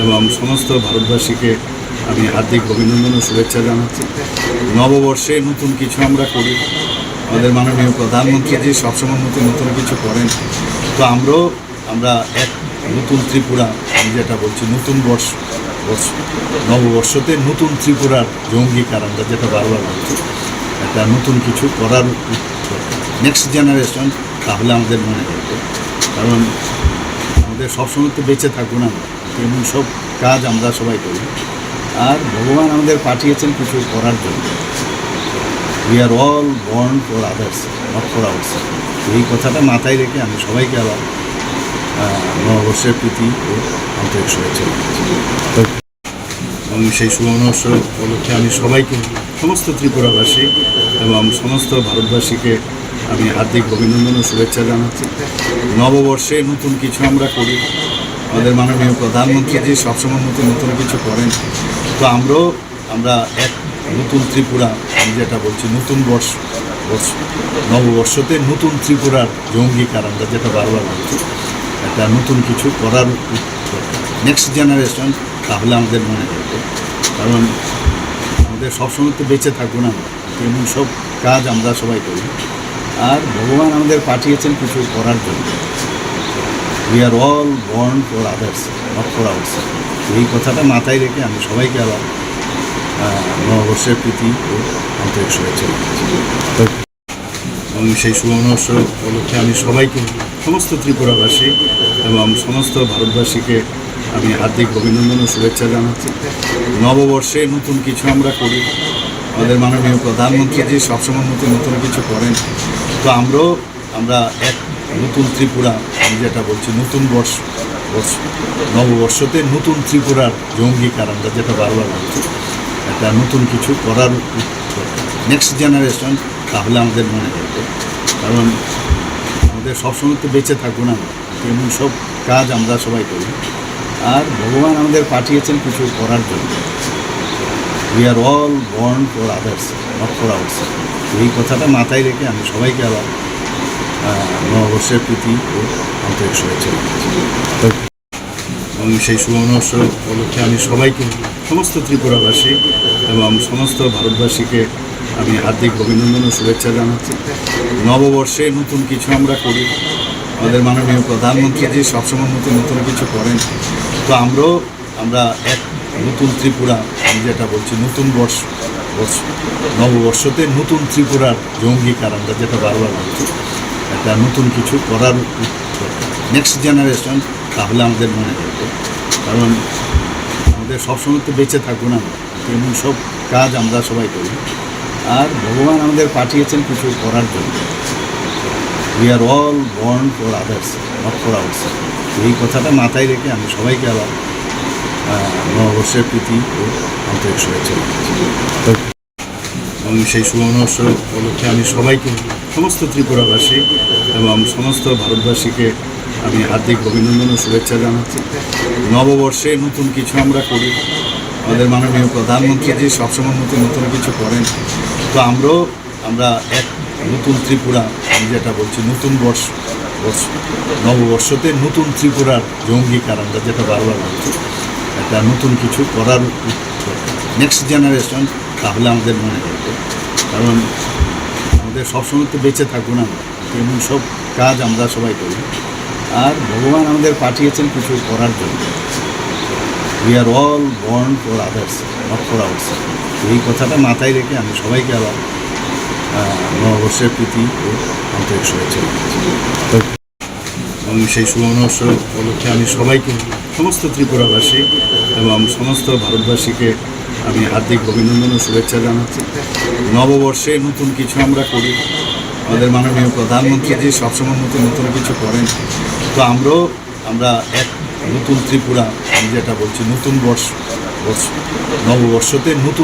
এবং সমস্ত ভারতবাসীকে আমি হার্দিক অভিনন্দন ও শুভেচ্ছা জানাচ্ছি। নববর্ষে নতুন কিছু আমরা করি, আমাদের মাননীয় প্রধানমন্ত্রী যে সবসময় নতুন নতুন কিছু করেন, তো আমরা এক নতুন ত্রিপুরা, আমি যেটা বলছি নতুন নববর্ষতে নতুন ত্রিপুরার যে অঙ্গীকার আমরা যেটা বারবার বলছি, একটা নতুন কিছু করার নেক্সট জেনারেশন, তাহলে আমাদের মনে থাকবে। কারণ আমাদের সবসময় তো বেঁচে থাকবো না, এমন সব কাজ আমরা সবাই করি। আর ভগবান আমাদের পাঠিয়েছেন কিছু করার জন্য। We are all born for others, not for ourself. এই কথাটা মাথায় রেখে আমি সবাইকে আবার নববর্ষের প্রীতি ও আন্তরিক শুভেচ্ছা জানাচ্ছি। এবং সেই সুবর্ণবর্ষ উপলক্ষে আমি সবাইকে, সমস্ত ত্রিপুরাবাসী এবং সমস্ত ভারতবাসীকে আমি হার্দিক অভিনন্দন ও শুভেচ্ছা জানাচ্ছি। নববর্ষে নতুন কিছু আমরা করি, আমাদের মাননীয় প্রধানমন্ত্রী যে সবসময় নতুন নতুন কিছু করেন, তো আমরা এক নতুন ত্রিপুরা, আমি যেটা বলছি নতুন নববর্ষতে নতুন ত্রিপুরার যে অঙ্গীকার আমরা যেটা বারবার বলছি, একটা নতুন কিছু করার নেক্সট জেনারেশন, তাহলে আমাদের মনে থাকবে। কারণ আমাদের সবসময় তো বেঁচে থাকবো না, এমন সব কাজ আমরা সবাই করি। আর ভগবান আমাদের পাঠিয়েছেন কিছু করার জন্য। We are all born for others, not for ourself. এই কথাটা মাথায় রেখে আমি সবাইকে আবার নববর্ষের প্রীতি ও আন্তরিক শুভেচ্ছা জানাচ্ছি। এবং সেই সুবর্ণবর্ষ উপলক্ষে আমি সবাইকে, সমস্ত ত্রিপুরাবাসী এবং সমস্ত ভারতবাসীকে আমি হার্দিক অভিনন্দন ও শুভেচ্ছা জানাচ্ছি। নববর্ষে নতুন কিছু আমরা করি, আমাদের মাননীয় প্রধানমন্ত্রী যে সবসময় নতুন নতুন কিছু করেন, তো আমরা এক নতুন ত্রিপুরা, আমি যেটা বলছি নতুন নববর্ষতে নতুন ত্রিপুরার যে অঙ্গীকার আমরা যেটা বারবার বলছি, একটা নতুন কিছু করার নেক্সট জেনারেশন, তাহলে আমাদের মনে থাকবে। কারণ আমাদের সবসময় তো বেঁচে থাকবো না, এমন সব কাজ আমরা সবাই করি। আর ভগবান আমাদের পাঠিয়েছেন কিছু করার জন্য। We are all born for others, not for ourself. এই কথাটা মাথায় রেখে আমি সবাইকে আবার নববর্ষের প্রীতি ও আন্তরিক শুভেচ্ছা জানাচ্ছি। এবং সেই সুবর্ণবর্ষ উপলক্ষে আমি সবাইকে, সমস্ত ত্রিপুরাবাসী এবং সমস্ত ভারতবাসীকে আমি হার্দিক অভিনন্দন ও শুভেচ্ছা জানাচ্ছি। নববর্ষে নতুন কিছু আমরা করি, আমাদের মাননীয় প্রধানমন্ত্রী যে সবসময় নতুন নতুন কিছু করেন, তো আমরা এক নতুন ত্রিপুরা, আমি যেটা বলছি নতুন নববর্ষতে নতুন ত্রিপুরার যে অঙ্গীকার আমরা যেটা বারবার বলছি, একটা নতুন কিছু করার নেক্সট জেনারেশন, তাহলে আমাদের মনে থাকবে। কারণ আমাদের সবসময় তো বেঁচে থাকবো না, এমন সব কাজ আমরা সবাই করি। আর ভগবান আমাদের পাঠিয়েছেন কিছু করার জন্য। We are all born for others, not for ourself. এই কথাটা মাথায় রেখে আমি সবাইকে আবার নববর্ষের প্রীতি ও আন্তরিক শুভেচ্ছা জানাচ্ছি। এবং সেই সুবর্ণবর্ষ উপলক্ষে আমি সবাইকে, সমস্ত ত্রিপুরাবাসী এবং সমস্ত ভারতবাসীকে আমি হার্দিক অভিনন্দন ও শুভেচ্ছা জানাচ্ছি। নববর্ষে নতুন কিছু আমরা করি, আমাদের মাননীয় প্রধানমন্ত্রী যে সবসময় নতুন নতুন কিছু করেন, তো আমরা এক নতুন ত্রিপুরা, আমি যেটা বলছি নতুন নববর্ষতে নতুন ত্রিপুরার যে অঙ্গীকার আমরা যেটা বারবার বলছি, একটা নতুন কিছু করার নেক্সট জেনারেশন, তাহলে আমাদের মনে থাকবে। কারণ আমাদের সবসময় তো বেঁচে থাকবো না, এমন সব কাজ আমরা সবাই করি। আর ভগবান আমাদের পাঠিয়েছেন কিছু করার জন্য। We are all born for others, not for ourself. এই কথাটা মাথায় রেখে আমি সবাইকে আবার নববর্ষের প্রীতি ও আন্তরিক শুভেচ্ছা জানাচ্ছি। এবং সেই সুবর্ণবর্ষ উপলক্ষে আমি সবাইকে, সমস্ত ত্রিপুরাবাসী এবং সমস্ত ভারতবাসীকে আমি হার্দিক অভিনন্দন ও শুভেচ্ছা জানাচ্ছি। নববর্ষে নতুন কিছু আমরা করি, আমাদের মাননীয় প্রধানমন্ত্রী যে সবসময় নতুন নতুন কিছু করেন, তো আমরা এক নতুন ত্রিপুরা, আমি যেটা বলছি নতুন নববর্ষতে নতুন